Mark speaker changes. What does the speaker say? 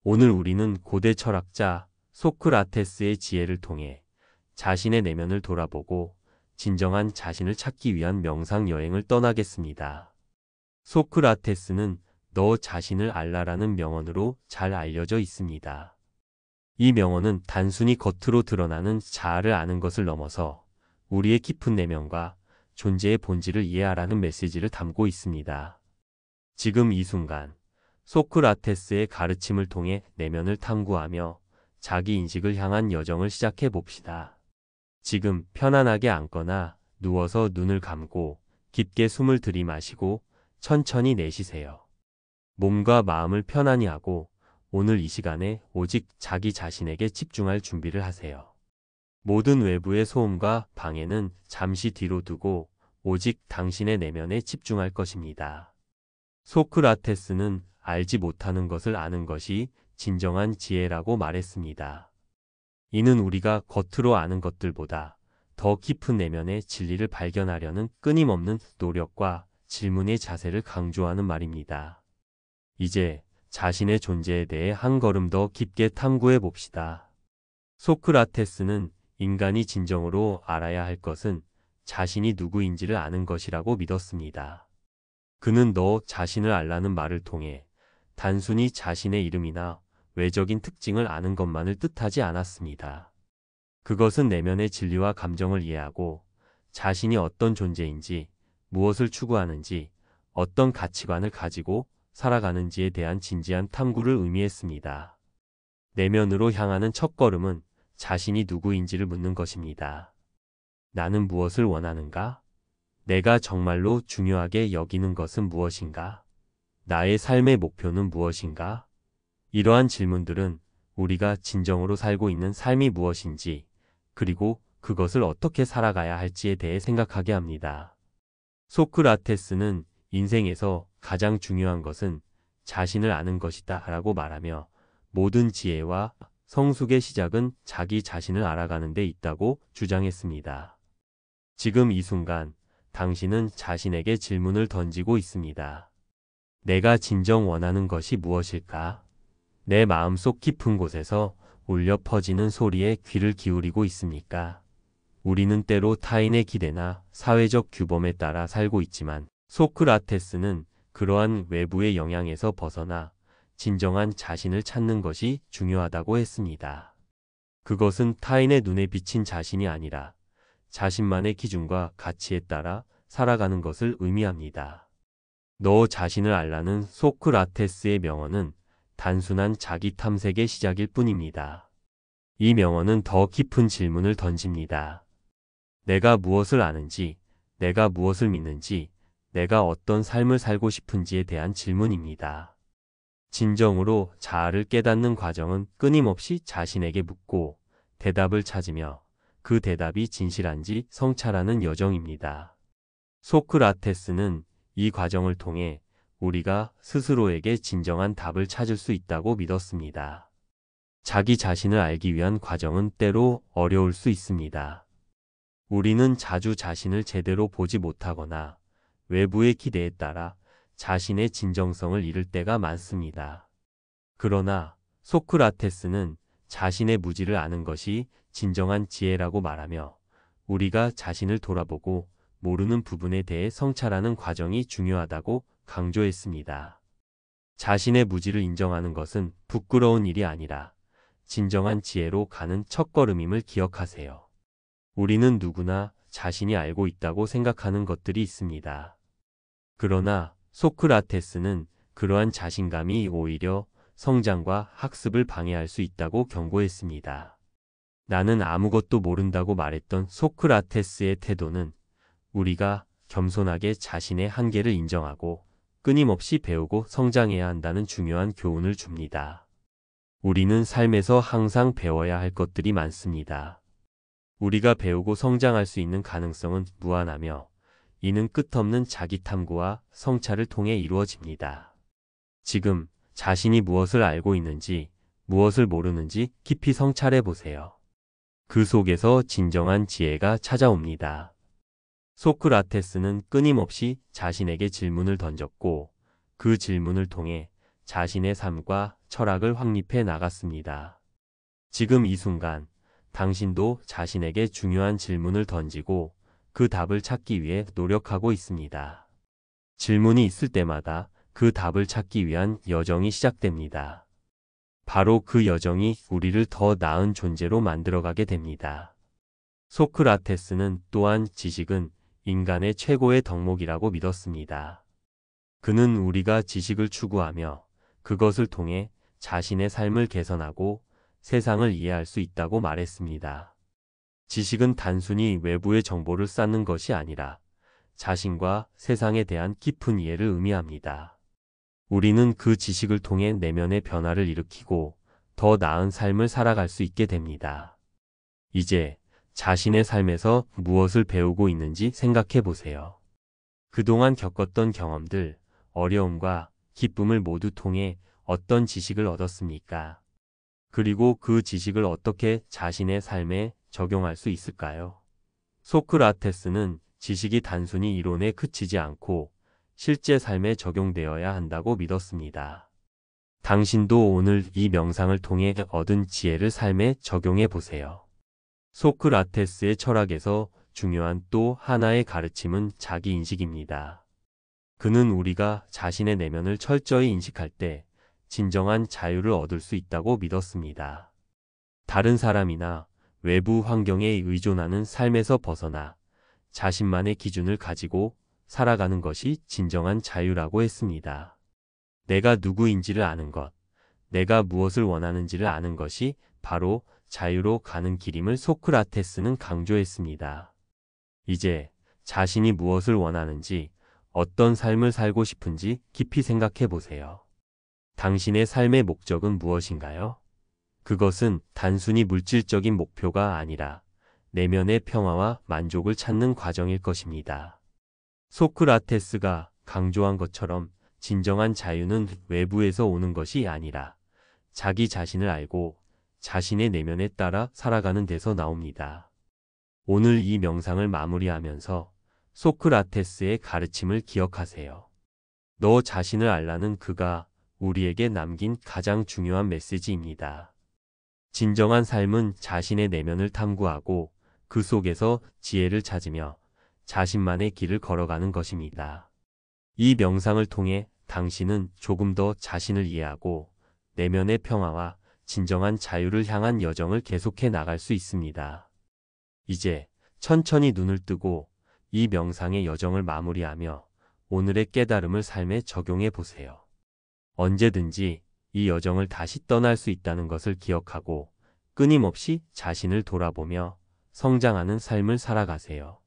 Speaker 1: 오늘 우리는 고대 철학자 소크라테스의 지혜를 통해 자신의 내면을 돌아보고 진정한 자신을 찾기 위한 명상 여행을 떠나겠습니다. 소크라테스는 너 자신을 알라라는 명언으로 잘 알려져 있습니다. 이 명언은 단순히 겉으로 드러나는 자아를 아는 것을 넘어서 우리의 깊은 내면과 존재의 본질을 이해하라는 메시지를 담고 있습니다. 지금 이 순간 소크라테스의 가르침을 통해 내면을 탐구하며 자기 인식을 향한 여정을 시작해 봅시다. 지금 편안하게 앉거나 누워서 눈을 감고 깊게 숨을 들이마시고 천천히 내쉬세요. 몸과 마음을 편안히 하고 오늘 이 시간에 오직 자기 자신에게 집중할 준비를 하세요. 모든 외부의 소음과 방해는 잠시 뒤로 두고 오직 당신의 내면에 집중할 것입니다. 소크라테스는 알지 못하는 것을 아는 것이 진정한 지혜라고 말했습니다. 이는 우리가 겉으로 아는 것들보다 더 깊은 내면의 진리를 발견하려는 끊임없는 노력과 질문의 자세를 강조하는 말입니다. 이제 자신의 존재에 대해 한 걸음 더 깊게 탐구해 봅시다. 소크라테스는 인간이 진정으로 알아야 할 것은 자신이 누구인지를 아는 것이라고 믿었습니다. 그는 너 자신을 알라는 말을 통해 단순히 자신의 이름이나 외적인 특징을 아는 것만을 뜻하지 않았습니다. 그것은 내면의 진리와 감정을 이해하고 자신이 어떤 존재인지, 무엇을 추구하는지, 어떤 가치관을 가지고 살아가는지에 대한 진지한 탐구를 의미했습니다. 내면으로 향하는 첫걸음은 자신이 누구인지를 묻는 것입니다. 나는 무엇을 원하는가? 내가 정말로 중요하게 여기는 것은 무엇인가? 나의 삶의 목표는 무엇인가? 이러한 질문들은 우리가 진정으로 살고 있는 삶이 무엇인지, 그리고 그것을 어떻게 살아가야 할지에 대해 생각하게 합니다. 소크라테스는 인생에서 가장 중요한 것은 자신을 아는 것이다 라고 말하며 모든 지혜와 성숙의 시작은 자기 자신을 알아가는 데 있다고 주장했습니다. 지금 이 순간 당신은 자신에게 질문을 던지고 있습니다. 내가 진정 원하는 것이 무엇일까? 내 마음속 깊은 곳에서 울려 퍼지는 소리에 귀를 기울이고 있습니까? 우리는 때로 타인의 기대나 사회적 규범에 따라 살고 있지만 소크라테스는 그러한 외부의 영향에서 벗어나 진정한 자신을 찾는 것이 중요하다고 했습니다. 그것은 타인의 눈에 비친 자신이 아니라 자신만의 기준과 가치에 따라 살아가는 것을 의미합니다. 너 자신을 알라는 소크라테스의 명언은 단순한 자기 탐색의 시작일 뿐입니다. 이 명언은 더 깊은 질문을 던집니다. 내가 무엇을 아는지, 내가 무엇을 믿는지, 내가 어떤 삶을 살고 싶은지에 대한 질문입니다. 진정으로 자아를 깨닫는 과정은 끊임없이 자신에게 묻고 대답을 찾으며 그 대답이 진실한지 성찰하는 여정입니다. 소크라테스는 이 과정을 통해 우리가 스스로에게 진정한 답을 찾을 수 있다고 믿었습니다. 자기 자신을 알기 위한 과정은 때로 어려울 수 있습니다. 우리는 자주 자신을 제대로 보지 못하거나 외부의 기대에 따라 자신의 진정성을 잃을 때가 많습니다. 그러나 소크라테스는 자신의 무지를 아는 것이 진정한 지혜라고 말하며 우리가 자신을 돌아보고 모르는 부분에 대해 성찰하는 과정이 중요하다고 강조했습니다. 자신의 무지를 인정하는 것은 부끄러운 일이 아니라 진정한 지혜로 가는 첫걸음임을 기억하세요. 우리는 누구나 자신이 알고 있다고 생각하는 것들이 있습니다. 그러나 소크라테스는 그러한 자신감이 오히려 성장과 학습을 방해할 수 있다고 경고했습니다. 나는 아무것도 모른다고 말했던 소크라테스의 태도는 우리가 겸손하게 자신의 한계를 인정하고 끊임없이 배우고 성장해야 한다는 중요한 교훈을 줍니다. 우리는 삶에서 항상 배워야 할 것들이 많습니다. 우리가 배우고 성장할 수 있는 가능성은 무한하며 이는 끝없는 자기 탐구와 성찰을 통해 이루어집니다. 지금 자신이 무엇을 알고 있는지, 무엇을 모르는지 깊이 성찰해 보세요. 그 속에서 진정한 지혜가 찾아옵니다. 소크라테스는 끊임없이 자신에게 질문을 던졌고 그 질문을 통해 자신의 삶과 철학을 확립해 나갔습니다. 지금 이 순간 당신도 자신에게 중요한 질문을 던지고 그 답을 찾기 위해 노력하고 있습니다. 질문이 있을 때마다 그 답을 찾기 위한 여정이 시작됩니다. 바로 그 여정이 우리를 더 나은 존재로 만들어가게 됩니다. 소크라테스는 또한 지식은 인간의 최고의 덕목이라고 믿었습니다. 그는 우리가 지식을 추구하며 그것을 통해 자신의 삶을 개선하고 세상을 이해할 수 있다고 말했습니다. 지식은 단순히 외부의 정보를 쌓는 것이 아니라 자신과 세상에 대한 깊은 이해를 의미합니다. 우리는 그 지식을 통해 내면의 변화를 일으키고 더 나은 삶을 살아갈 수 있게 됩니다. 이제 자신의 삶에서 무엇을 배우고 있는지 생각해 보세요. 그동안 겪었던 경험들, 어려움과 기쁨을 모두 통해 어떤 지식을 얻었습니까? 그리고 그 지식을 어떻게 자신의 삶에 적용할 수 있을까요? 소크라테스는 지식이 단순히 이론에 그치지 않고 실제 삶에 적용되어야 한다고 믿었습니다. 당신도 오늘 이 명상을 통해 얻은 지혜를 삶에 적용해 보세요. 소크라테스의 철학에서 중요한 또 하나의 가르침은 자기인식입니다. 그는 우리가 자신의 내면을 철저히 인식할 때 진정한 자유를 얻을 수 있다고 믿었습니다. 다른 사람이나 외부 환경에 의존하는 삶에서 벗어나 자신만의 기준을 가지고 살아가는 것이 진정한 자유라고 했습니다. 내가 누구인지를 아는 것, 내가 무엇을 원하는지를 아는 것이 바로 자유로 가는 길임을 소크라테스는 강조했습니다. 이제 자신이 무엇을 원하는지, 어떤 삶을 살고 싶은지 깊이 생각해 보세요. 당신의 삶의 목적은 무엇인가요? 그것은 단순히 물질적인 목표가 아니라 내면의 평화와 만족을 찾는 과정일 것입니다. 소크라테스가 강조한 것처럼 진정한 자유는 외부에서 오는 것이 아니라 자기 자신을 알고 자신의 내면에 따라 살아가는 데서 나옵니다. 오늘 이 명상을 마무리하면서 소크라테스의 가르침을 기억하세요. 너 자신을 알라는 그가 우리에게 남긴 가장 중요한 메시지입니다. 진정한 삶은 자신의 내면을 탐구하고 그 속에서 지혜를 찾으며 자신만의 길을 걸어가는 것입니다. 이 명상을 통해 당신은 조금 더 자신을 이해하고 내면의 평화와 진정한 자유를 향한 여정을 계속해 나갈 수 있습니다. 이제 천천히 눈을 뜨고 이 명상의 여정을 마무리하며 오늘의 깨달음을 삶에 적용해 보세요. 언제든지 이 여정을 다시 떠날 수 있다는 것을 기억하고 끊임없이 자신을 돌아보며 성장하는 삶을 살아가세요.